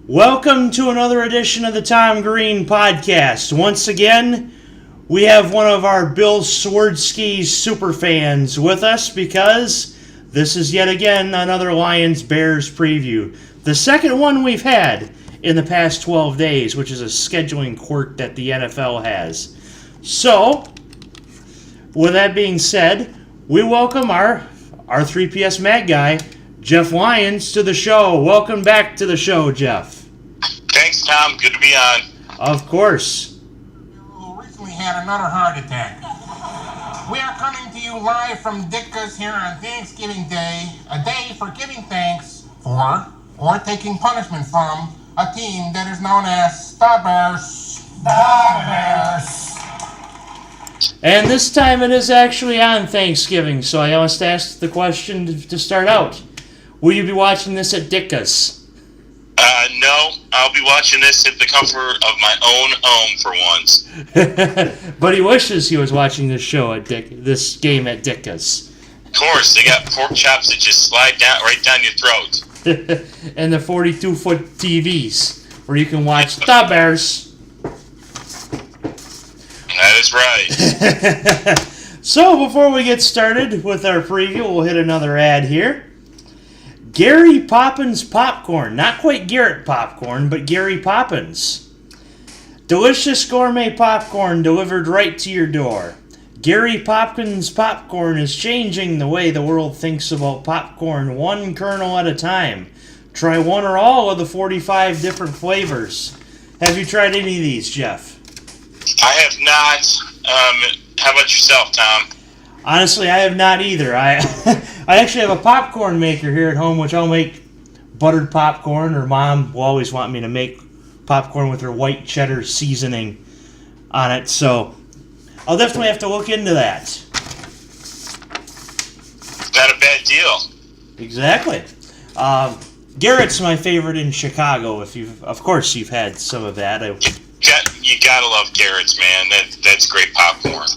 Welcome to another edition of the Tom Green Podcast. Once again, we have one of our Bill Swerdsky superfans with us because this is yet again another Lions-Bears preview. The second one we've had in the past 12 days, which is a scheduling quirk that the NFL has. So, with that being said, we welcome our 3PS Mag guy, Jeff Lyons, to the show. Welcome back to the show, Jeff. Thanks, Tom. Good to be on. Of course. Who recently had another heart attack. We are coming to you live from Ditka's here on Thanksgiving Day, a day for giving thanks for or taking punishment from a team that is known as the Bears. The Bears. And this time it is actually on Thanksgiving, so I must ask the question to start out. Will you be watching this at Ditka's? No, I'll be watching this at the comfort of my own home for once. But he wishes he was watching this game at Ditka's. Of course, they got pork chops that just slide right down your throat. And the 42-foot TVs where you can watch the Bears. That is right. So before we get started with our preview, we'll hit another ad here. Gary Poppins Popcorn. Not quite Garrett Popcorn, but Gary Poppins. Delicious gourmet popcorn delivered right to your door. Gary Poppins Popcorn is changing the way the world thinks about popcorn one kernel at a time. Try one or all of the 45 different flavors. Have you tried any of these, Jeff? I have not. How about yourself, Tom? Honestly, I have not either. I actually have a popcorn maker here at home, which I'll make buttered popcorn, or Mom will always want me to make popcorn with her white cheddar seasoning on it, so I'll definitely have to look into that. Not a bad deal. Exactly. Garrett's my favorite in Chicago. Of course, you've had some of that. You gotta love Garrett's, man. That's great popcorn.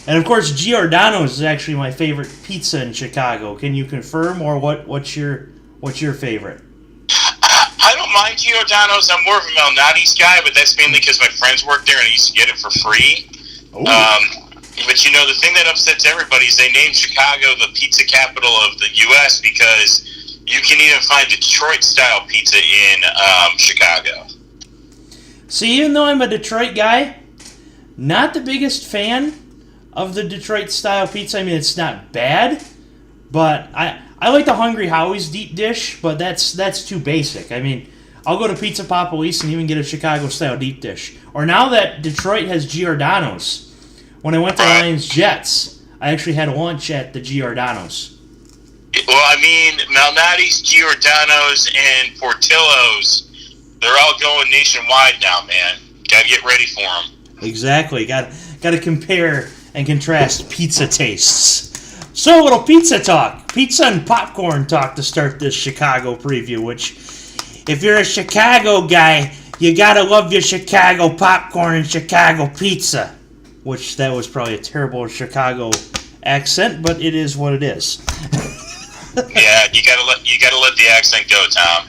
And of course, Giordano's is actually my favorite pizza in Chicago. Can you confirm, or what's your favorite? I don't mind Giordano's. I'm more of a Malnati's guy, but that's mainly because my friends work there and I used to get it for free. But you know, the thing that upsets everybody is they named Chicago the pizza capital of the U.S. because you can even find Detroit-style pizza in Chicago. See, even though I'm a Detroit guy, not the biggest fan of the Detroit-style pizza. I mean, it's not bad, but I like the Hungry Howie's deep dish, but that's too basic. I mean, I'll go to Pizza Papolice and even get a Chicago-style deep dish. Or now that Detroit has Giordano's, when I went to Lyons Jets, I actually had lunch at the Giordano's. Well, I mean, Malnati's, Giordano's, and Portillo's, they're all going nationwide now, man. Gotta get ready for them. Exactly. Got to compare and contrast pizza tastes. So, a little pizza talk. Pizza and popcorn talk to start this Chicago preview, which, if you're a Chicago guy, you gotta love your Chicago popcorn and Chicago pizza. Which, that was probably a terrible Chicago accent, but it is what it is. Yeah, you gotta let the accent go, Tom.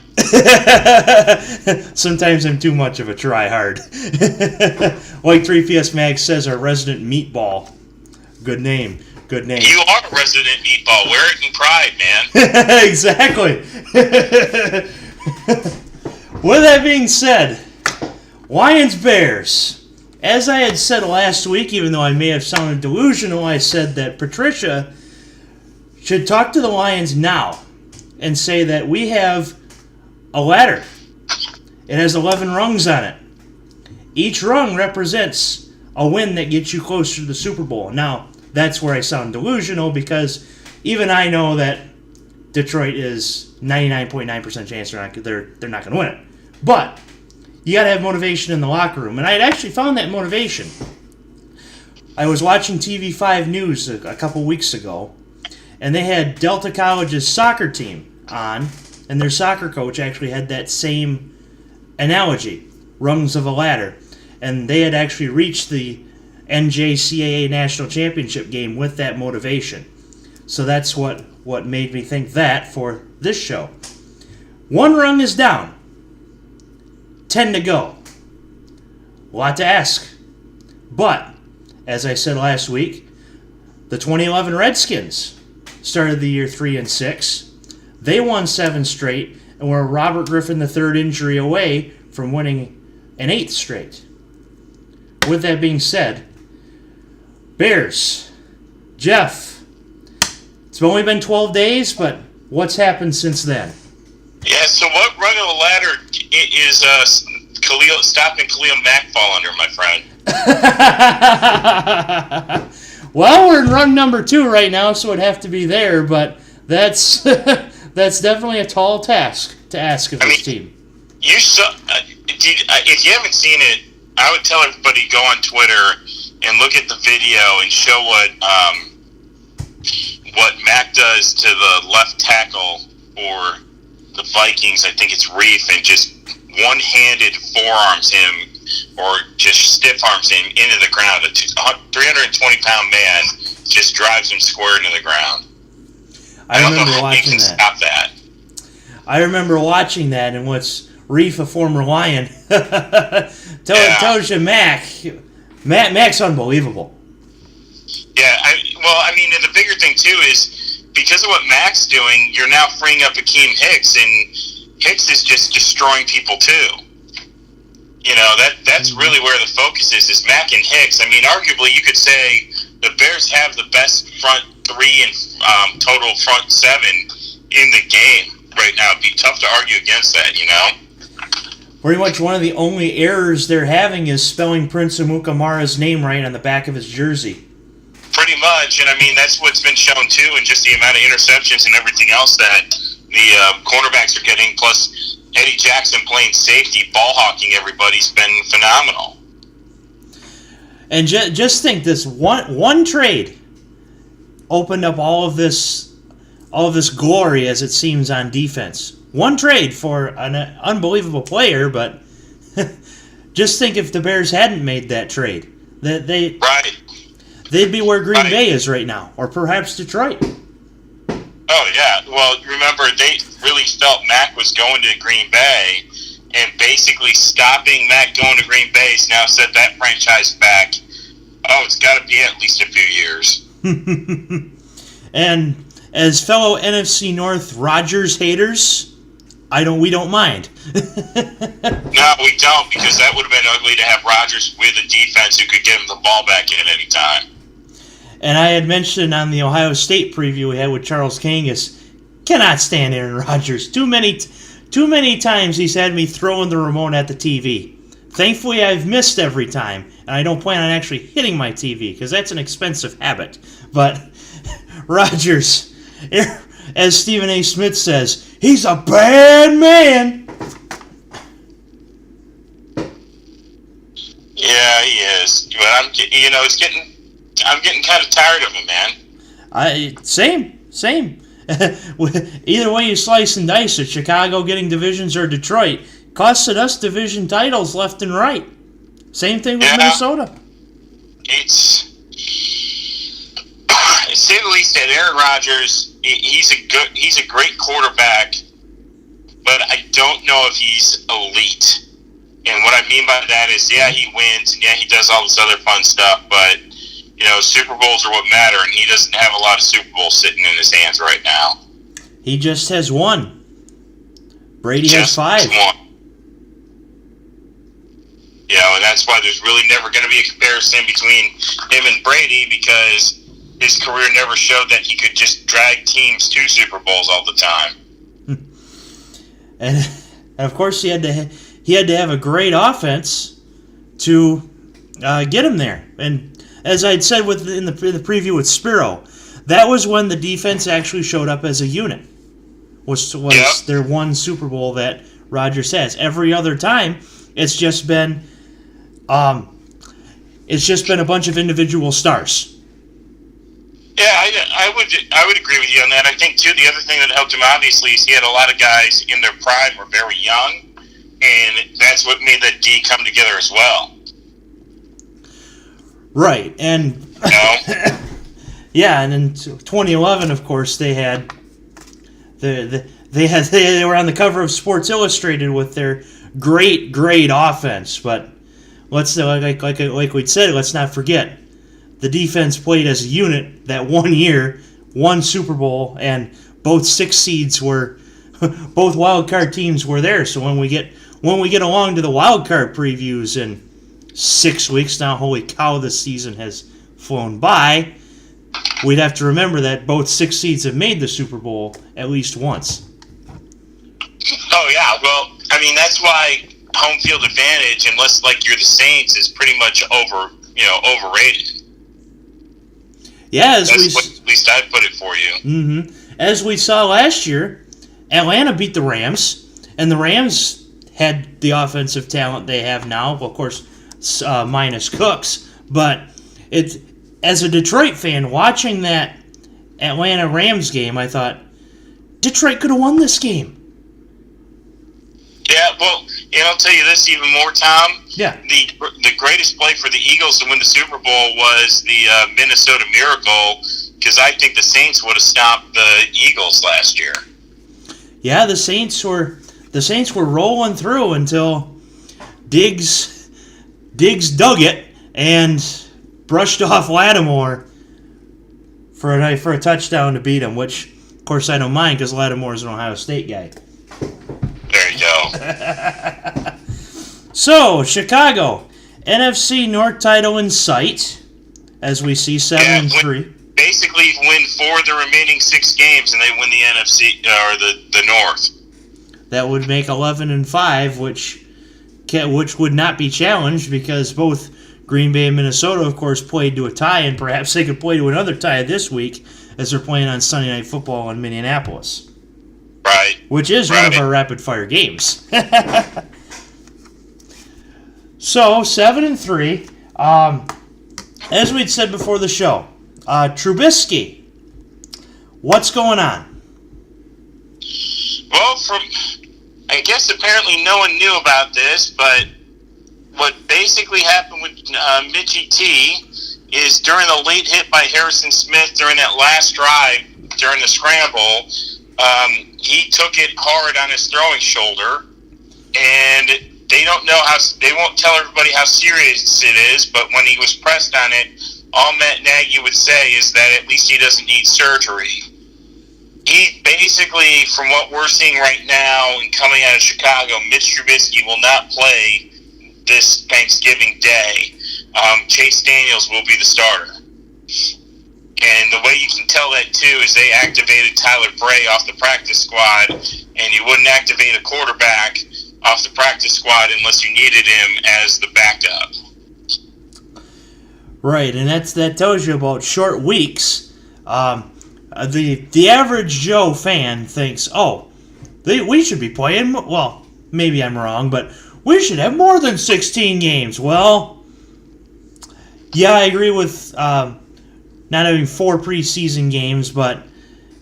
Sometimes I'm too much of a try-hard. Like 3PS Mag says, our resident meatball. Good name. Good name. You are a resident meatball. Wear it in pride, man. Exactly. With that being said, Lions-Bears. As I had said last week, even though I may have sounded delusional, I said that Patricia should talk to the Lions now and say that we have a ladder. It has 11 rungs on it. Each rung represents a win that gets you closer to the Super Bowl. Now, that's where I sound delusional because even I know that Detroit is 99.9% chance they're not going to win it. But you got to have motivation in the locker room. And I had actually found that motivation. I was watching TV5 News a couple weeks ago, and they had Delta College's soccer team on, and their soccer coach actually had that same analogy, rungs of a ladder. And they had actually reached the NJCAA National Championship game with that motivation. So that's what made me think that for this show. One rung is down. 10 to go. A lot to ask. But, as I said last week, the 2011 Redskins started the year 3-6. They won 7 straight and were Robert Griffin III injury away from winning an 8th straight. With that being said, Bears, Jeff, it's only been 12 days, but what's happened since then? Yeah, so what rung of the ladder is stopping Khalil Mack fall under, my friend? Well, we're in run number 2 right now, so it'd have to be there, but that's that's definitely a tall task to ask of this team. If you haven't seen it, I would tell everybody go on Twitter and look at the video and show what Mack does to the left tackle for the Vikings. I think it's Reef, and just one-handed forearms him or just stiff arms him into the ground. A 320-pound man just drives him square into the ground. I remember watching that. Stop that. I remember watching that, and what's Reef, a former Lion, tells you Mack's unbelievable. Yeah, and the bigger thing too is because of what Mack's doing, you're now freeing up Akeem Hicks, and Hicks is just destroying people too. That's really where the focus is Mack and Hicks. I mean, arguably you could say the Bears have the best front 3 and total front 7 in the game right now. It'd be tough to argue against that, Pretty much one of the only errors they're having is spelling Prince Amukamara's name right on the back of his jersey. Pretty much, and that's what's been shown too, and just the amount of interceptions and everything else that the cornerbacks are getting, plus Eddie Jackson playing safety, ball hawking everybody's been phenomenal. And just think, this one trade opened up all of this glory, as it seems, on defense. One trade for an unbelievable player, but just think if the Bears hadn't made that trade, they'd be where Green Bay is right now, or perhaps Detroit. Oh, yeah. Well, remember, they really felt Mack was going to Green Bay, and basically stopping Mack going to Green Bay has now set that franchise back. Oh, it's got to be at least a few years. And as fellow NFC North Rodgers haters, we don't mind. No, we don't, because that would have been ugly to have Rodgers with a defense who could get him the ball back in at any time. And I had mentioned on the Ohio State preview we had with Charles Kangas, cannot stand Aaron Rodgers. Too many times he's had me throwing the remote at the TV. Thankfully, I've missed every time, and I don't plan on actually hitting my TV, because that's an expensive habit. But Rodgers, as Stephen A. Smith says, he's a bad man. Yeah, he is. But I'm getting kind of tired of him, man. Same. Either way you slice and dice it, Chicago getting divisions or Detroit, costed us division titles left and right. Same thing with Minnesota. It's to say the least that Aaron Rodgers, he's a great quarterback, but I don't know if he's elite. And what I mean by that is, yeah, he wins, and yeah, he does all this other fun stuff, but Super Bowls are what matter, and he doesn't have a lot of Super Bowls sitting in his hands right now. He just has one. Brady has 5. One. And that's why there's really never going to be a comparison between him and Brady, because his career never showed that he could just drag teams to Super Bowls all the time. And of course, he had to have a great offense to get him there. And as I'd said in the preview with Spiro, that was when the defense actually showed up as a unit. Was their one Super Bowl that Rodgers has. Every other time, it's just been a bunch of individual stars. Yeah, I would agree with you on that. I think too, the other thing that helped him obviously is he had a lot of guys in their prime were very young, and that's what made that D come together as well. Right, and yeah, and in 2011, of course, they had they were on the cover of Sports Illustrated with their great offense. But let's like we said, let's not forget the defense played as a unit that one year, won Super Bowl, and both both wild card teams were there. So when we get along to the wild card previews in 6 weeks now, holy cow, this season has flown by. We'd have to remember that both 6 seeds have made the Super Bowl at least once. Oh yeah, well, I mean that's why home field advantage, unless like you're the Saints, is pretty much overrated. Yeah, at least I put it for you. Mm-hmm. As we saw last year, Atlanta beat the Rams, and the Rams had the offensive talent they have now. Well, of course, minus Cooks, but as a Detroit fan watching that Atlanta Rams game, I thought Detroit could have won this game. Yeah, well, and I'll tell you this even more, Tom. Yeah. The greatest play for the Eagles to win the Super Bowl was the Minnesota Miracle, because I think the Saints would have stopped the Eagles last year. Yeah, the Saints were rolling through until Diggs dug it and brushed off Lattimore for a touchdown to beat him, which, of course, I don't mind because Lattimore is an Ohio State guy. There you go. So, Chicago, NFC North title in sight, as we see 7-3. Basically, win 4 of the remaining 6 games, and they win the NFC or the North. That would make 11-5, which would not be challenged because both Green Bay and Minnesota, of course, played to a tie, and perhaps they could play to another tie this week as they're playing on Sunday Night Football in Minneapolis. Right. Which is one of our rapid-fire games. So, 7-3. As we'd said before the show, Trubisky, what's going on? Well, I guess apparently no one knew about this, but what basically happened with Mitchie T is during the late hit by Harrison Smith during that last drive, during the scramble, he took it hard on his throwing shoulder, and they won't tell everybody how serious it is, but when he was pressed on it, all Matt Nagy would say is that at least he doesn't need surgery. He basically, from what we're seeing right now and coming out of Chicago, Mitch Trubisky will not play this Thanksgiving Day. Chase Daniels will be the starter. And the way you can tell that, too, is they activated Tyler Bray off the practice squad, and you wouldn't activate a quarterback off the practice squad unless you needed him as the backup. Right, and that tells you about short weeks. The average Joe fan thinks, we should be playing, well, maybe I'm wrong, but we should have more than 16 games. Well, yeah, I agree with not having 4 preseason games, but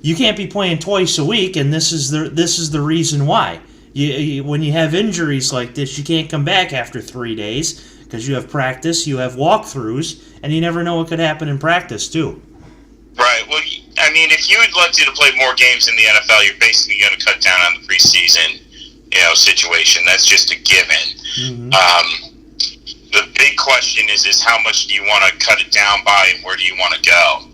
you can't be playing twice a week, and this is the reason why. When you have injuries like this, you can't come back after 3 days because you have practice, you have walkthroughs, and you never know what could happen in practice, too. Right. Well, I mean, if you elected to play more games in the NFL, you're basically going to cut down on the preseason, situation. That's just a given. Mm-hmm. The big question is how much do you want to cut it down by, and where do you want to go?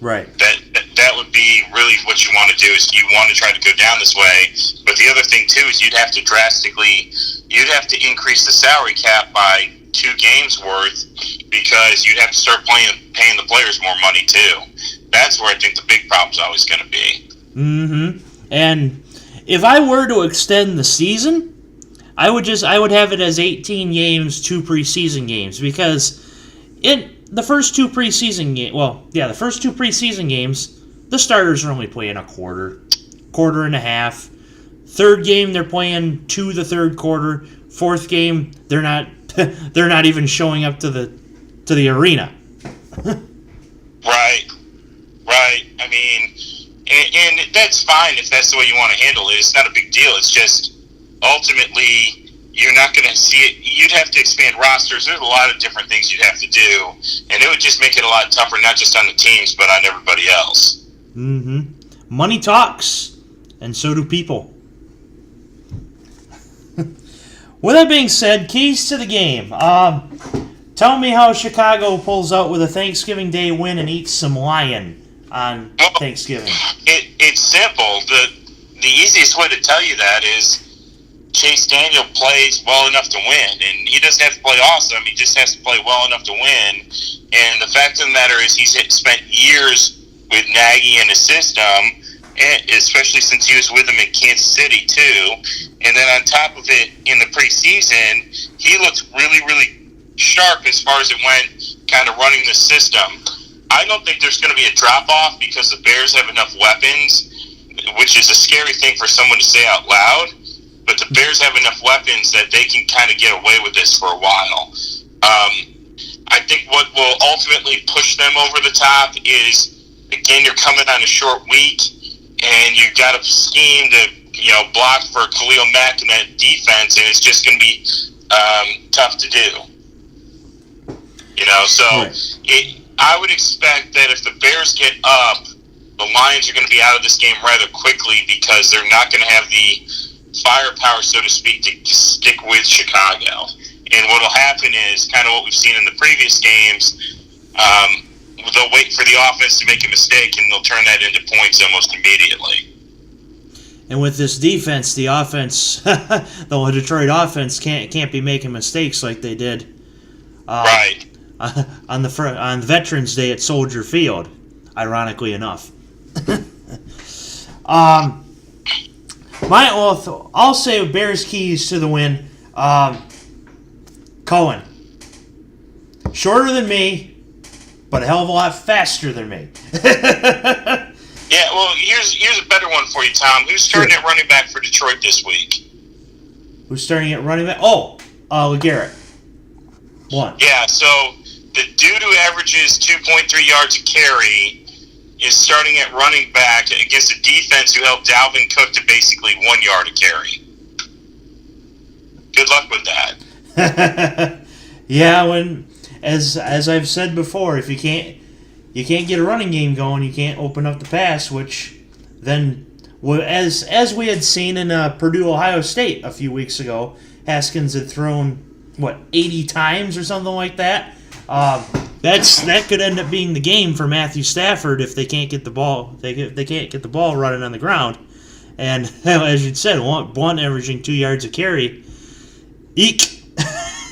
Right. That would be really what you want to do, is you want to try to go down this way. But the other thing too is you'd have to increase the salary cap by 2 games worth, because you'd have to start paying the players more money too. That's where I think the big problem's always going to be. Mm-hmm. And if I were to extend the season, I would have it as 18 games, 2 preseason games, because the first 2 preseason games, the starters are only playing a quarter and a half. Third game, they're playing 2 the third quarter. Fourth game, they're not even showing up to the arena. Right. I mean, and that's fine if that's the way you want to handle it. It's not a big deal. It's just ultimately you're not going to see it. You'd have to expand rosters. There's a lot of different things you'd have to do, and it would just make it a lot tougher, not just on the teams, but on everybody else. Mm-hmm. Money talks. And so do people. With that being said, keys to the game. Tell me how Chicago pulls out with a Thanksgiving Day win and eats some lion on Thanksgiving. It's simple. The easiest way to tell you that is Chase Daniel plays well enough to win, and he doesn't have to play awesome. He just has to play well enough to win. And the fact of the matter is, he's spent years with Nagy in his system, and especially since he was with him in Kansas City too. And then on top of it, in the preseason, he looked really, really sharp as far as it went, kind of running the system. I don't think there's going to be a drop-off because the Bears have enough weapons, which is a scary thing for someone to say out loud, but the Bears have enough weapons that they can kind of get away with this for a while. I think what will ultimately push them over the top is, again, you're coming on a short week, and you've got a scheme to, block for Khalil Mack in that defense, and it's just going to be tough to do. I would expect that if the Bears get up, the Lions are going to be out of this game rather quickly because they're not going to have the firepower, so to speak, to stick with Chicago. And what will happen is kind of what we've seen in the previous games. They'll wait for the offense to make a mistake, and they'll turn that into points almost immediately. And with this defense, the offense, the Detroit offense can't be making mistakes like they did. Right. On Veterans Day at Soldier Field, ironically enough. I'll say Bears keys to the win. Cohen, shorter than me, but a hell of a lot faster than me. Yeah, well, here's a better one for you, Tom. Who's starting at running back for Detroit this week? Who's starting at running back? LeGarrette. One. Yeah, so the dude who averages 2.3 yards a carry is starting at running back against a defense who held Dalvin Cook to basically 1 yard a carry. Good luck with that. Yeah, as I've said before, if you can't get a running game going, you can't open up the pass, which then, as we had seen in Purdue, Ohio State a few weeks ago, Haskins had thrown 80 times or something like that. That could end up being the game for Matthew Stafford if they can't get the ball. They can't get the ball running on the ground, and as you said, one averaging 2 yards a carry. Eek.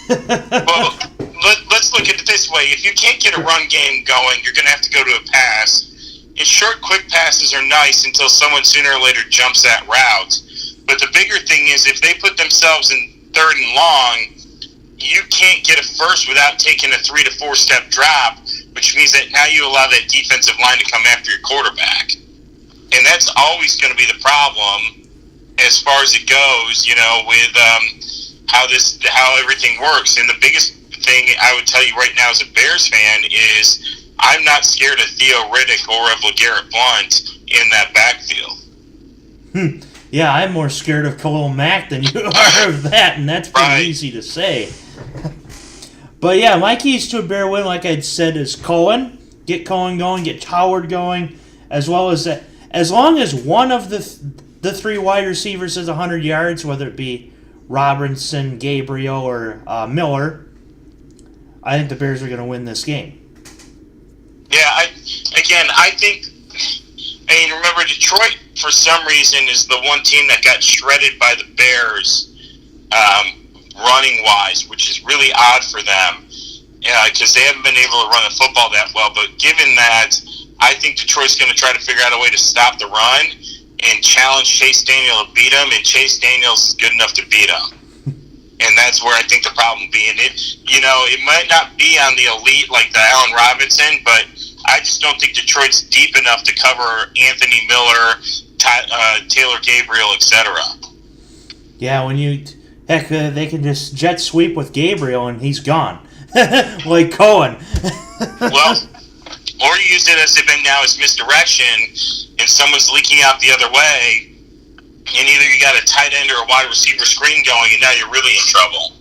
Well, let's look at it this way. If you can't get a run game going, you're going to have to go to a pass. And short, quick passes are nice until someone sooner or later jumps that route. But the bigger thing is if they put themselves in 3rd and long, you can't get a first without taking a 3 to 4 step drop, which means that now you allow that defensive line to come after your quarterback. And that's always going to be the problem as far as it goes, with how everything works. And the biggest thing I would tell you right now as a Bears fan is I'm not scared of Theo Riddick or of LeGarrette Blount in that backfield. Yeah, I'm more scared of Khalil Mack than you are of that, and that's pretty easy to say. But yeah, my keys to a Bear win, like I said, is Cohen. Get Cohen going, get Howard going, as well as that. As long as one of the 3 wide receivers has 100 yards, whether it be Robinson, Gabriel, or Miller, I think the Bears are going to win this game. Yeah, I think, remember, Detroit, for some reason, is the one team that got shredded by the Bears running-wise, which is really odd for them because they haven't been able to run the football that well. But given that, I think Detroit's going to try to figure out a way to stop the run and challenge Chase Daniel to beat him, and Chase Daniel's good enough to beat him. And that's where I think the problem being. It might not be on the elite like the Allen Robinson, but I just don't think Detroit's deep enough to cover Anthony Miller, Taylor Gabriel, etc. Yeah, they can just jet sweep with Gabriel and he's gone, like Cohen. Well, or use it as even now as misdirection, and someone's leaking out the other way, and either you got a tight end or a wide receiver screen going, and now you're really in trouble.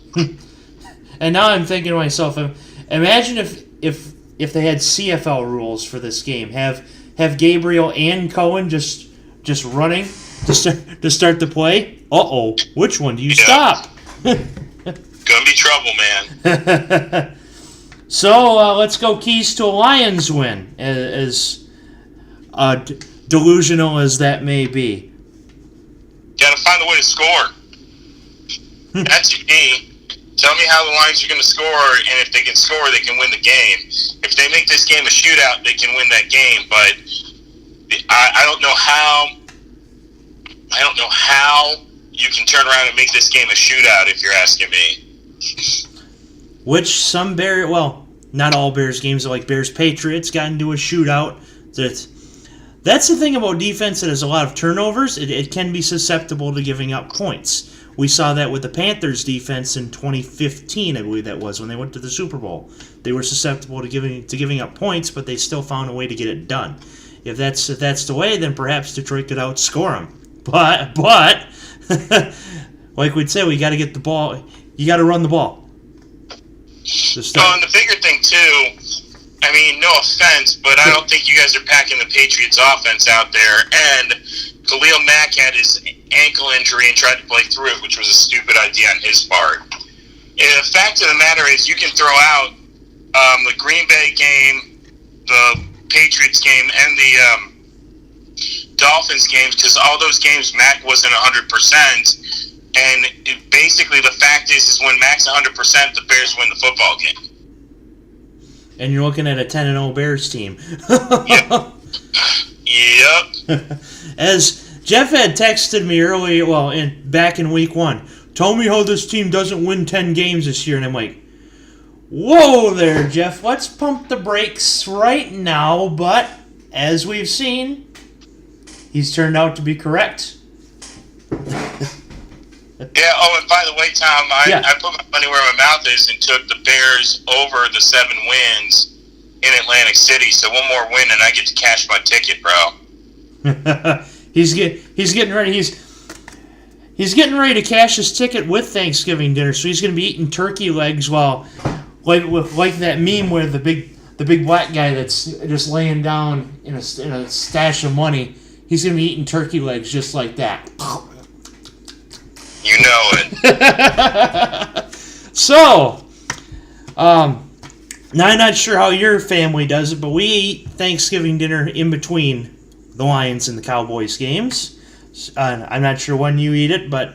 And now I'm thinking to myself, imagine if they had CFL rules for this game, have Gabriel and Cohen just running, to start the play. Uh-oh, which one do you stop? Gonna be trouble, man. So let's go keys to a Lions win, as delusional as that may be. Gotta find a way to score. That's your key. Tell me how the Lions are going to score, and if they can score, they can win the game. If they make this game a shootout, they can win that game. But I don't know how. I don't know how you can turn around and make this game a shootout. If you're asking me. Which some not all Bears games, like Bears Patriots, got into a shootout. That's the thing about defense that has a lot of turnovers. It can be susceptible to giving up points. We saw that with the Panthers defense in 2015, I believe that was, when they went to the Super Bowl. They were susceptible to giving up points, but they still found a way to get it done. If that's the way, then perhaps Detroit could outscore them. But like we'd say, we got to get the ball. You got to run the ball. Well, and the bigger thing too, I mean, no offense, but I don't think you guys are packing the Patriots offense out there. And Khalil Mack had his ankle injury and tried to play through it, which was a stupid idea on his part. And the fact of the matter is, you can throw out the Green Bay game, the Patriots game, and the Dolphins games, because all those games Mack wasn't 100%. And basically, the fact is when Mack's 100%, the Bears win the football game. And you're looking at a 10-0 Bears team. Yep. As Jeff had texted me earlier, back in week 1, tell me how this team doesn't win 10 games this year. And I'm like, whoa there, Jeff. Let's pump the brakes right now. But as we've seen, he's turned out to be correct. Yeah, and by the way, Tom, I put my money where my mouth is and took the Bears over the 7 wins in Atlantic City. So one more win and I get to cash my ticket, bro. He's getting ready. He's getting ready to cash his ticket with Thanksgiving dinner. So he's going to be eating turkey legs while, like that meme where the big black guy that's just laying down in a stash of money. He's going to be eating turkey legs just like that. You know it. So, now I'm not sure how your family does it, but we eat Thanksgiving dinner in between the Lions and the Cowboys games. I'm not sure when you eat it, but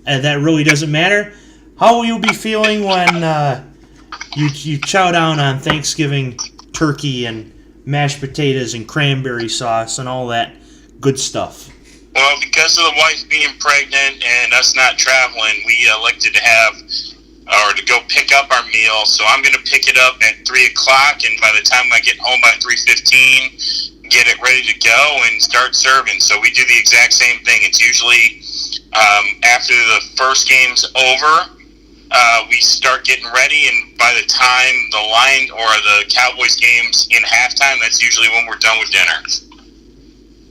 that really doesn't matter. How will you be feeling when you chow down on Thanksgiving turkey and mashed potatoes and cranberry sauce and all that good stuff? Well, because of the wife being pregnant and us not traveling, we elected to go pick up our meal. So I'm going to pick it up at 3 o'clock, and by the time I get home by 3:15, get it ready to go and start serving. So we do the exact same thing. It's usually after the first game's over, we start getting ready, and by the time the Lions or the Cowboys game's in halftime, that's usually when we're done with dinner.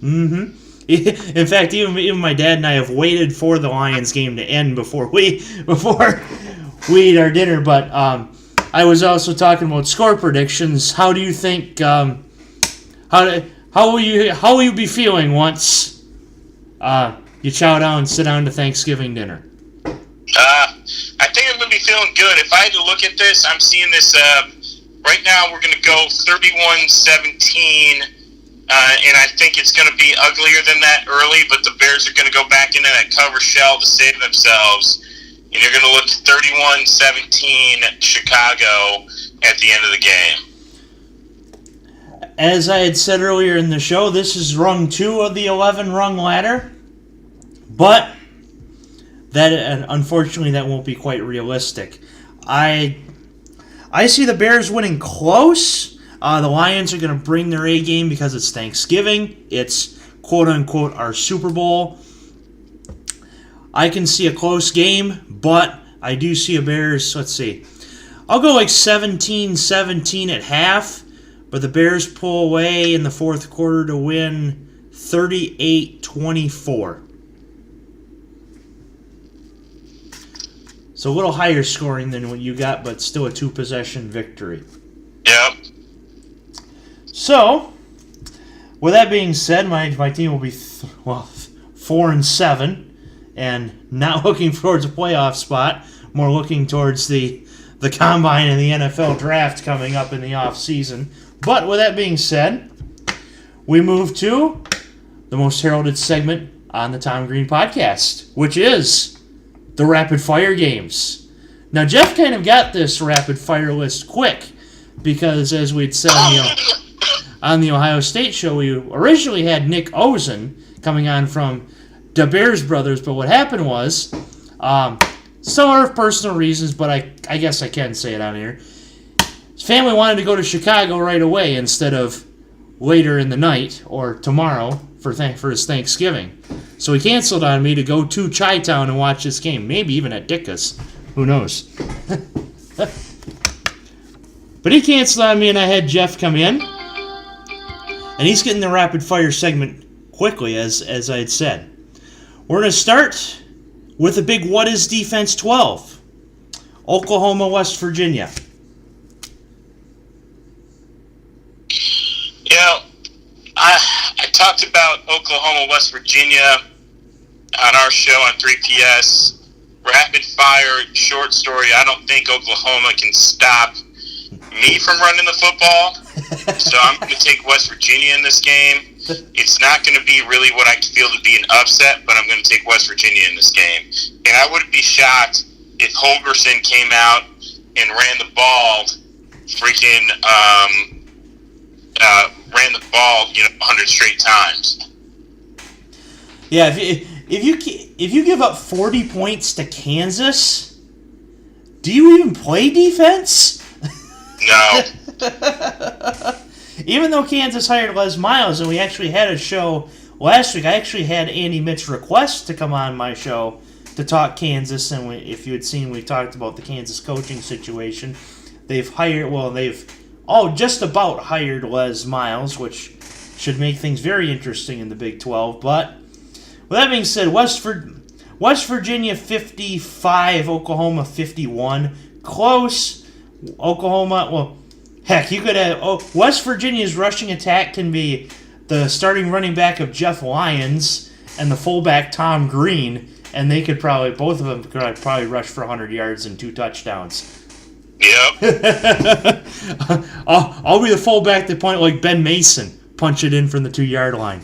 Mm-hmm. In fact, even my dad and I have waited for the Lions game to end before we eat our dinner. But I was also talking about score predictions. How do you think? How will you be feeling once you chow down and sit down to Thanksgiving dinner? I think I'm going to be feeling good. If I had to look at this, I'm seeing this. Right now, we're going to go 31-17. And I think it's going to be uglier than that early, but the Bears are going to go back into that cover shell to save themselves. And you're going to look 31-17 Chicago at the end of the game. As I had said earlier in the show, this is rung 2 of the 11-rung ladder. But that, unfortunately, that won't be quite realistic. I see the Bears winning close. The Lions are going to bring their A game because it's Thanksgiving. It's, quote-unquote, our Super Bowl. I can see a close game, but I do see a Bears, let's see. I'll go like 17-17 at half, but the Bears pull away in the fourth quarter to win 38-24. So a little higher scoring than what you got, but still a 2-possession victory. Yep. So, with that being said, my team will be 4-0 4-7, and not looking towards a playoff spot, more looking towards the combine and the NFL draft coming up in the off season. But with that being said, we move to the most heralded segment on the Tom Green podcast, which is the rapid fire games. Now, Jeff kind of got this rapid fire list quick because, as we'd said on the Ohio State show, we originally had Nick Ozen coming on from the Bears Brothers, but what happened was, some of personal reasons, but I guess I can say it on here. His family wanted to go to Chicago right away instead of later in the night or tomorrow for his Thanksgiving. So he canceled on me to go to Chi-Town and watch this game. Maybe even at Dicka's. Who knows? But he canceled on me, and I had Jeff come in. And he's getting the rapid fire segment quickly, as I had said. We're going to start with a big What Is Defense 12. Oklahoma, West Virginia. I talked about Oklahoma, West Virginia on our show on 3PS. Rapid fire, short story. I don't think Oklahoma can stop me from running the football. So I'm going to take West Virginia in this game. It's not going to be really what I feel to be an upset, but I'm going to take West Virginia in this game. And I wouldn't be shocked if Holgerson came out and ran the ball, ran the ball, 100 straight times. Yeah, if you give up 40 points to Kansas, do you even play defense? No. Even though Kansas hired Les Miles, and we actually had a show last week, I actually had Andy Mitch request to come on my show to talk Kansas, and if you had seen, we talked about the Kansas coaching situation. They've just about hired Les Miles, which should make things very interesting in the Big 12. But with that being said, West Virginia 55, Oklahoma 51. Close. Oklahoma, heck, you could have... West Virginia's rushing attack can be the starting running back of Jeff Lyons and the fullback Tom Green, and they could both of them could probably rush for 100 yards and 2 touchdowns. Yep. I'll be the fullback that point like Ben Mason, punch it in from the 2-yard line.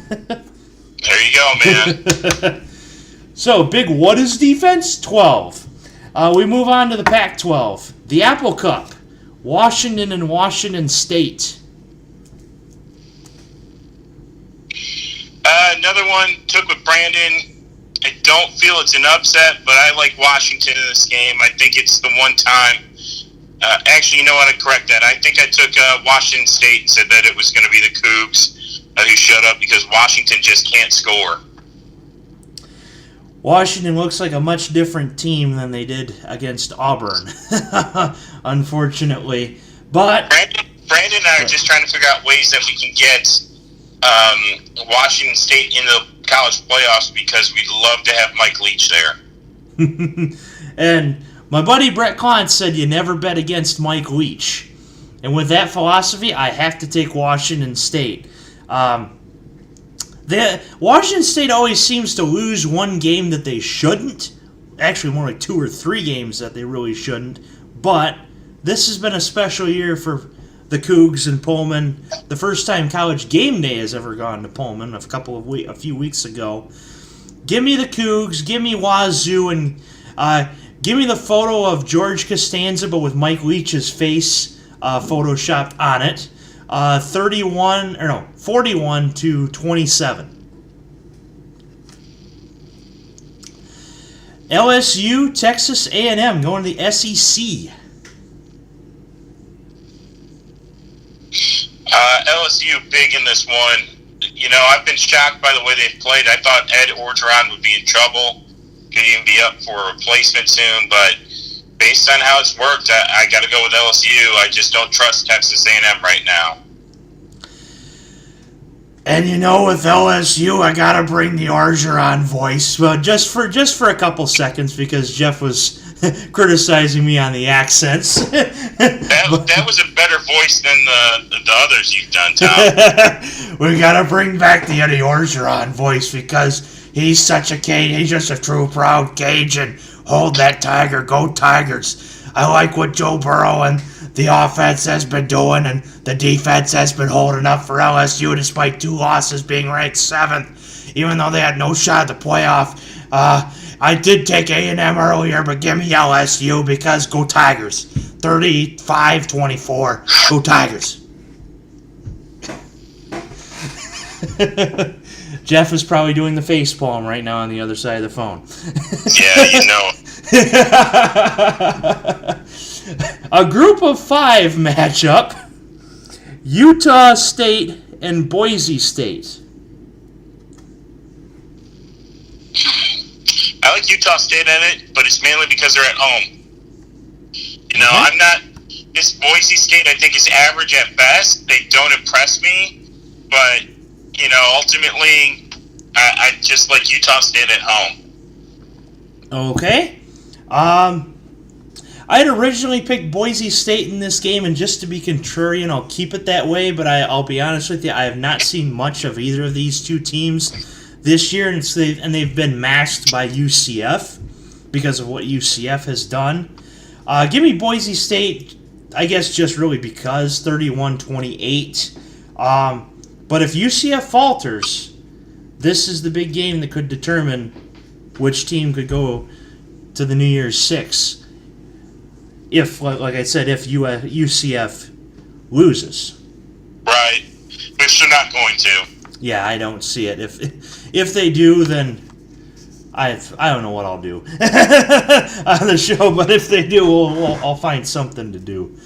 There you go, man. So, big What Is Defense? 12. We move on to the Pac-12. The Apple Cup. Washington and Washington State. Another one took with Brandon. I don't feel it's an upset, but I like Washington in this game. I think it's the one time. Actually, you know what? I correct that. I think I took Washington State and said that it was going to be the Cougs who showed up because Washington just can't score. Washington looks like a much different team than they did against Auburn, unfortunately. But Brandon and I are just trying to figure out ways that we can get Washington State in the college playoffs because we'd love to have Mike Leach there. And my buddy Brett Clance said you never bet against Mike Leach. And with that philosophy, I have to take Washington State. Washington State always seems to lose one game that they shouldn't. Actually, more like 2 or 3 games that they really shouldn't. But this has been a special year for the Cougs and Pullman. The first time College Game Day has ever gone to Pullman a few weeks ago. Give me the Cougs, give me Wazoo, and give me the photo of George Costanza, but with Mike Leach's face photoshopped on it. 41-27. LSU, Texas A&M going to the SEC. LSU big in this one. I've been shocked by the way they've played. I thought Ed Orgeron would be in trouble. Could even be up for a replacement soon, but based on how it's worked, I got to go with LSU. I just don't trust Texas A&M right now. And with LSU, I gotta bring the Orgeron voice, well, just for a couple seconds because Jeff was criticizing me on the accents. That was a better voice than the others you've done, Tom. We gotta bring back the Eddie Orgeron voice because He's such a Cajun. He's just a true proud Cajun. Hold that Tiger. Go Tigers. I like what Joe Burrow and the offense has been doing, and the defense has been holding up for LSU despite 2 losses being ranked 7th, even though they had no shot at the playoff. I did take A&M earlier, but give me LSU because go Tigers. 35-24. Go Tigers. Jeff is probably doing the face palm right now on the other side of the phone. Yeah, you know. A group of 5 matchup. Utah State and Boise State. I like Utah State in it, but it's mainly because they're at home. You know, I'm not... This Boise State, I think, is average at best. They don't impress me, but, you know, ultimately, I just like Utah State at home. Okay. I had originally picked Boise State in this game, and just to be contrarian, I'll keep it that way, but I'll be honest with you, I have not seen much of either of these two teams this year, and they've been masked by UCF because of what UCF has done. Give me Boise State, I guess just really because, 31-28. But if UCF falters, this is the big game that could determine which team could go to the New Year's Six. If, like I said, if UCF loses. Right. Which they're not going to. Yeah, I don't see it. If they do, then I don't know what I'll do on the show, but if they do, I'll find something to do.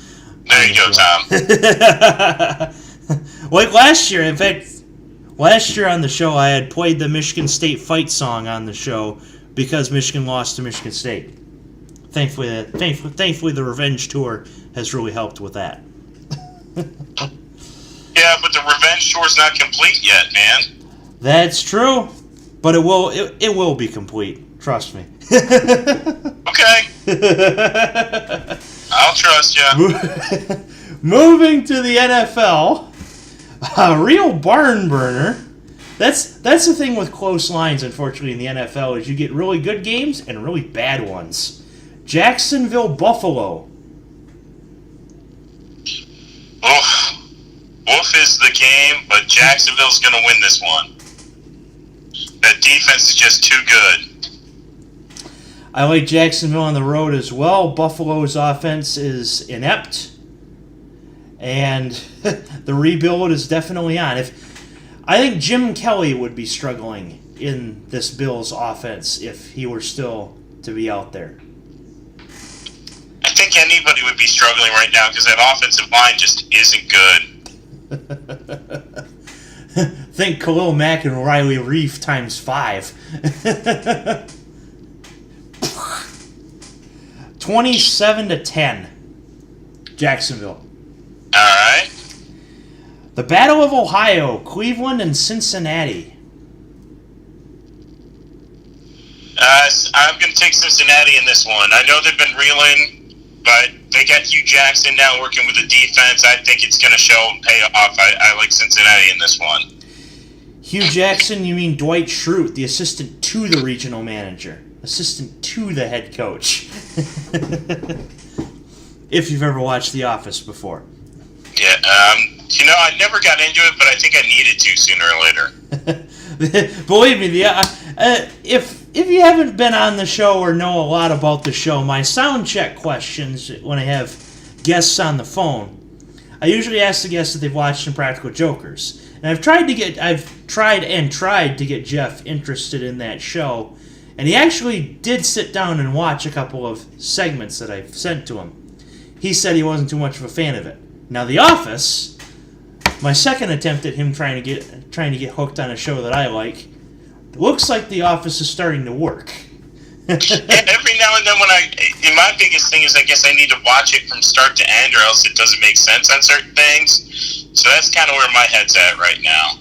There you go, Tom. Like last year, in fact, last year on the show, I had played the Michigan State fight song on the show because Michigan lost to Michigan State. Thankfully, the Revenge Tour has really helped with that. Yeah, but the Revenge Tour's not complete yet, man. That's true, but it will be complete. Trust me. Okay. I'll trust you. Moving to the NFL, a real barn burner. That's the thing with close lines, unfortunately, in the NFL, is you get really good games and really bad ones. Jacksonville, Buffalo. Wolf is the game, but Jacksonville's going to win this one. That defense is just too good. I like Jacksonville on the road as well. Buffalo's offense is inept, and the rebuild is definitely on. I think Jim Kelly would be struggling in this Bills offense if he were still to be out there. I think anybody would be struggling right now because that offensive line just isn't good. Think Khalil Mack and Riley Reif times 5. 27-10. Jacksonville. Alright. The Battle of Ohio, Cleveland and Cincinnati. I'm going to take Cincinnati in this one. I know they've been reeling, but they got Hugh Jackson now working with the defense. I think it's going to show and pay off. I like Cincinnati in this one. Hugh Jackson, you mean Dwight Schrute, the assistant to the regional manager. Assistant to the head coach. If you've ever watched The Office before. Yeah, I never got into it, but I think I needed to sooner or later. Believe me, if you haven't been on the show or know a lot about the show, my sound check questions when I have guests on the phone, I usually ask the guests if they've watched Impractical Jokers, and I've tried to get Jeff interested in that show, and he actually did sit down and watch a couple of segments that I've sent to him. He said he wasn't too much of a fan of it. Now, The Office, my second attempt at him trying to get hooked on a show that I like, looks like The Office is starting to work. Yeah, every now and then my biggest thing is I guess I need to watch it from start to end or else it doesn't make sense on certain things. So that's kind of where my head's at right now.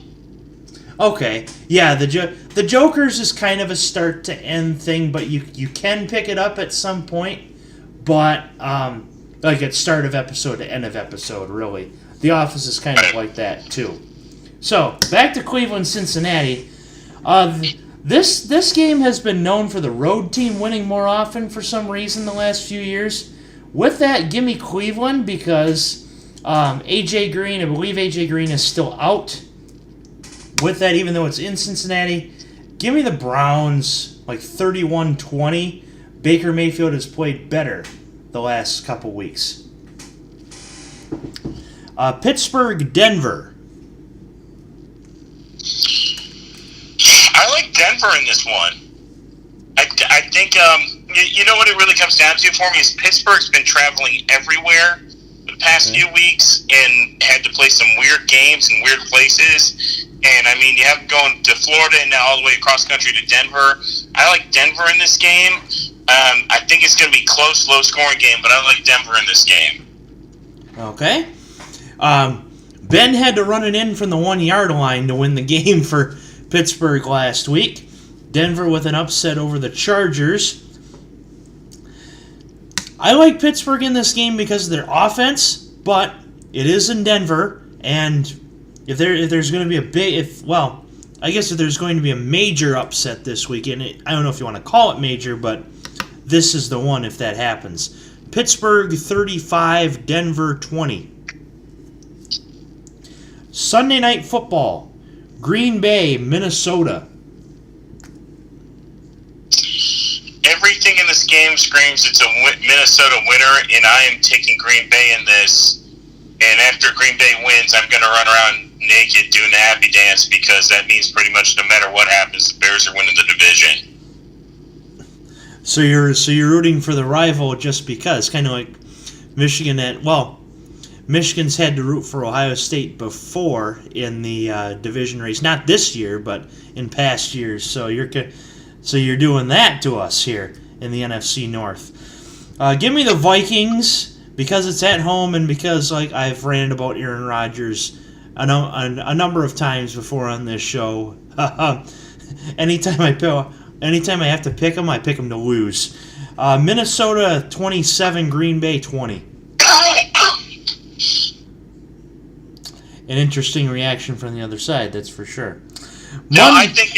Okay, yeah, the Jokers is kind of a start to end thing, but you can pick it up at some point, but like at start of episode to end of episode, really. The Office is kind of like that, too. So, back to Cleveland, Cincinnati. This game has been known for the road team winning more often for some reason the last few years. With that, give me Cleveland because A.J. Green, I believe A.J. Green is still out. With that, even though it's in Cincinnati, give me the Browns like 31-20. Baker Mayfield has played better the last couple weeks. Pittsburgh, Denver. I like Denver in this one. I think, you know what it really comes down to for me is Pittsburgh's been traveling everywhere the past few weeks and had to play some weird games in weird places. And, I mean, you have going to Florida and now all the way across country to Denver. I like Denver in this game. I think it's going to be close, low-scoring game, but I like Denver in this game. Okay. Ben had to run it in from the 1-yard line to win the game for Pittsburgh last week. Denver with an upset over the Chargers. I like Pittsburgh in this game because of their offense, but it is in Denver, and if there's going to be if there's going to be a major upset this weekend, I don't know if you want to call it major, but this is the one if that happens. Pittsburgh 35, Denver 20. Sunday Night Football, Green Bay, Minnesota. Everything in this game screams it's a Minnesota winner, and I am taking Green Bay in this. And after Green Bay wins, I'm going to run around naked doing the happy dance because that means pretty much no matter what happens, the Bears are winning the division. So you're rooting for the rival just because, kind of like Michigan Michigan's had to root for Ohio State before in the division race, not this year, but in past years. So you're doing that to us here in the NFC North. Give me the Vikings because it's at home and because I've ranted about Aaron Rodgers a number of times before on this show. Anytime I have to pick them, I pick them to lose. Minnesota 27, Green Bay 20. An interesting reaction from the other side, that's for sure. No, I think,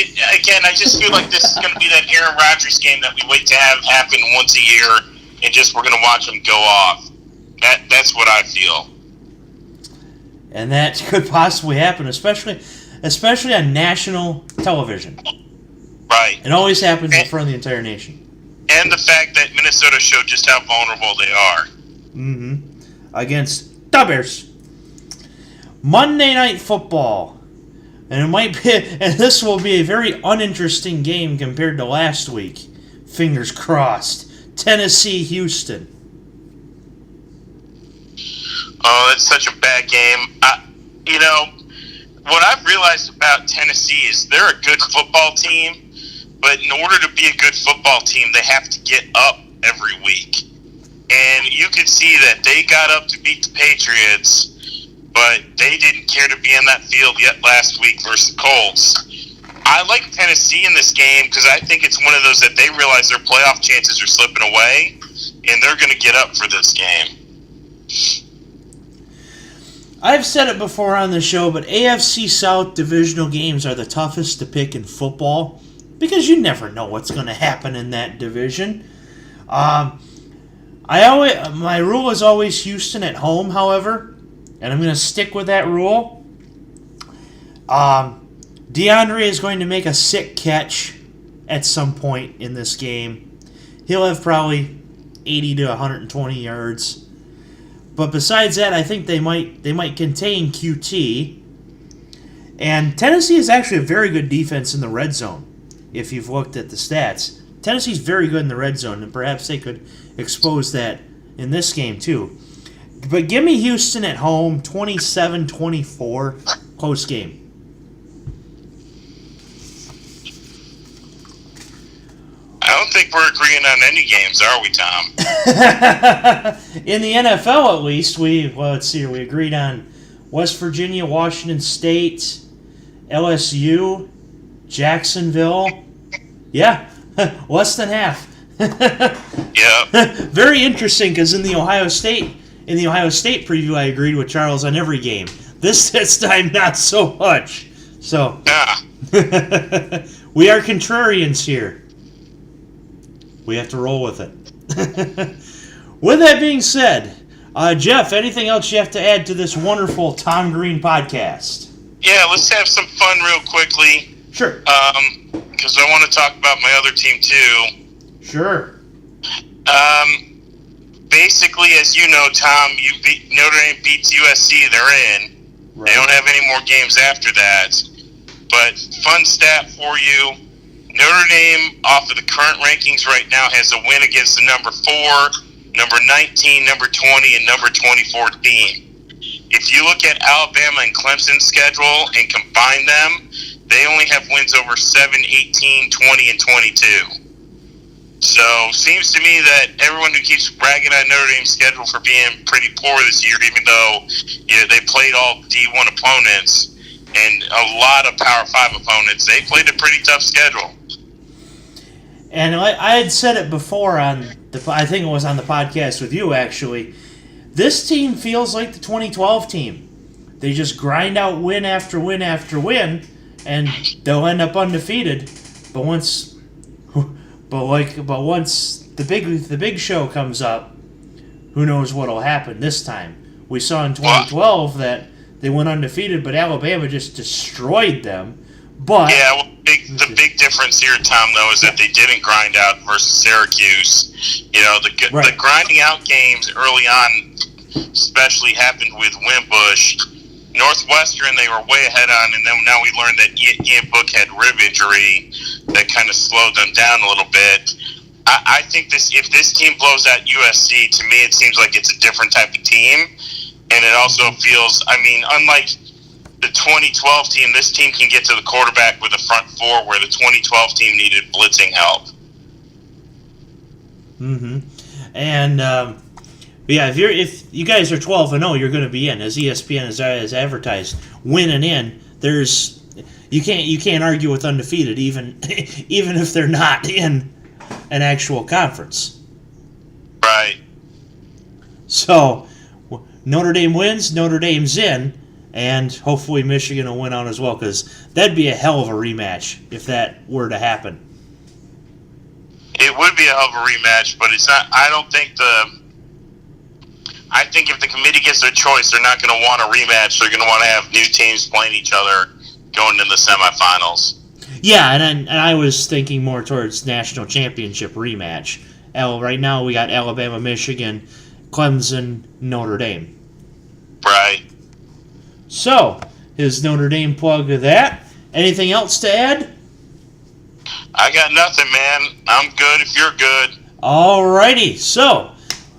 I just feel like this is going to be that Aaron Rodgers game that we wait to have happen once a year, and just we're going to watch him go off. That's what I feel. And that could possibly happen, especially on national television. Right. It always happens in front of the entire nation. And the fact that Minnesota showed just how vulnerable they are. Mm-hmm. Against the Bears. Monday Night Football. And this will be a very uninteresting game compared to last week. Fingers crossed. Tennessee, Houston. Oh, that's such a bad game. What I've realized about Tennessee is they're a good football team, but in order to be a good football team, they have to get up every week. And you could see that they got up to beat the Patriots, but they didn't care to be on that field yet last week versus the Colts. I like Tennessee in this game because I think it's one of those that they realize their playoff chances are slipping away, and they're going to get up for this game. I've said it before on the show, but AFC South divisional games are the toughest to pick in football because you never know what's going to happen in that division. My rule is always Houston at home, however, and I'm going to stick with that rule. DeAndre is going to make a sick catch at some point in this game. He'll have probably 80 to 120 yards. But besides that, I think they might contain QT. And Tennessee is actually a very good defense in the red zone, if you've looked at the stats. Tennessee's very good in the red zone, and perhaps they could expose that in this game too. But give me Houston at home, 27-24, close game. I don't think we're agreeing on any games, are we, Tom? In the NFL, at least, we agreed on West Virginia, Washington State, LSU, Jacksonville. Yeah, less than half. Yeah. Very interesting, because in the Ohio State preview, I agreed with Charles on every game. This time, not so much. So, Yeah. We are contrarians here. We have to roll with it. With that being said, Jeff, anything else you have to add to this wonderful Tom Green podcast? Yeah, let's have some fun real quickly. Sure. Because I want to talk about my other team too. Sure. Basically, as you know, Tom, Notre Dame beats USC. They're in. Right. They don't have any more games after that. But fun stat for you: Notre Dame, off of the current rankings right now, has a win against the number 4, number 19, number 20, and number 24 team. If you look at Alabama and Clemson's schedule and combine them, they only have wins over 7, 18, 20, and 22. So, seems to me that everyone who keeps bragging on Notre Dame's schedule for being pretty poor this year, even though they played all D1 opponents and a lot of Power 5 opponents, they played a pretty tough schedule. And I had said it before I think it was on the podcast with you, actually. This team feels like the 2012 team. They just grind out win after win after win, and they'll end up undefeated. But once the big show comes up, who knows what'll happen this time? We saw in 2012 that they went undefeated, but Alabama just destroyed them. But yeah, well, the big difference here, Tom, though, is that they didn't grind out versus Syracuse. The grinding out games early on, especially happened with Wimbush. Northwestern, they were way ahead on, and then now we learned that Ian Book had rib injury that kind of slowed them down a little bit. I think if this team blows out USC, to me it seems like it's a different type of team, and it also feels, unlike the 2012 team, this team can get to the quarterback with a front four where the 2012 team needed blitzing help. Mm-hmm. And if you guys are 12-0, you're going to be in, as ESPN has advertised. Winning in, you can't argue with undefeated, even if they're not in an actual conference. Right. So Notre Dame wins, Notre Dame's in, and hopefully Michigan will win out as well, because that'd be a hell of a rematch if that were to happen. It would be a hell of a rematch, but it's not. I think if the committee gets their choice, they're not going to want a rematch. They're going to want to have new teams playing each other going into the semifinals. Yeah, and I was thinking more towards national championship rematch. Right now we got Alabama, Michigan, Clemson, Notre Dame. Right. So, his Notre Dame plug of that. Anything else to add? I got nothing, man. I'm good if you're good. Alrighty, so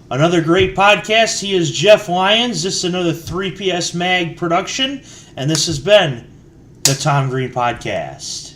another great podcast. He is Jeff Lyons. This is another 3PS Mag production, and this has been the Tom Green Podcast.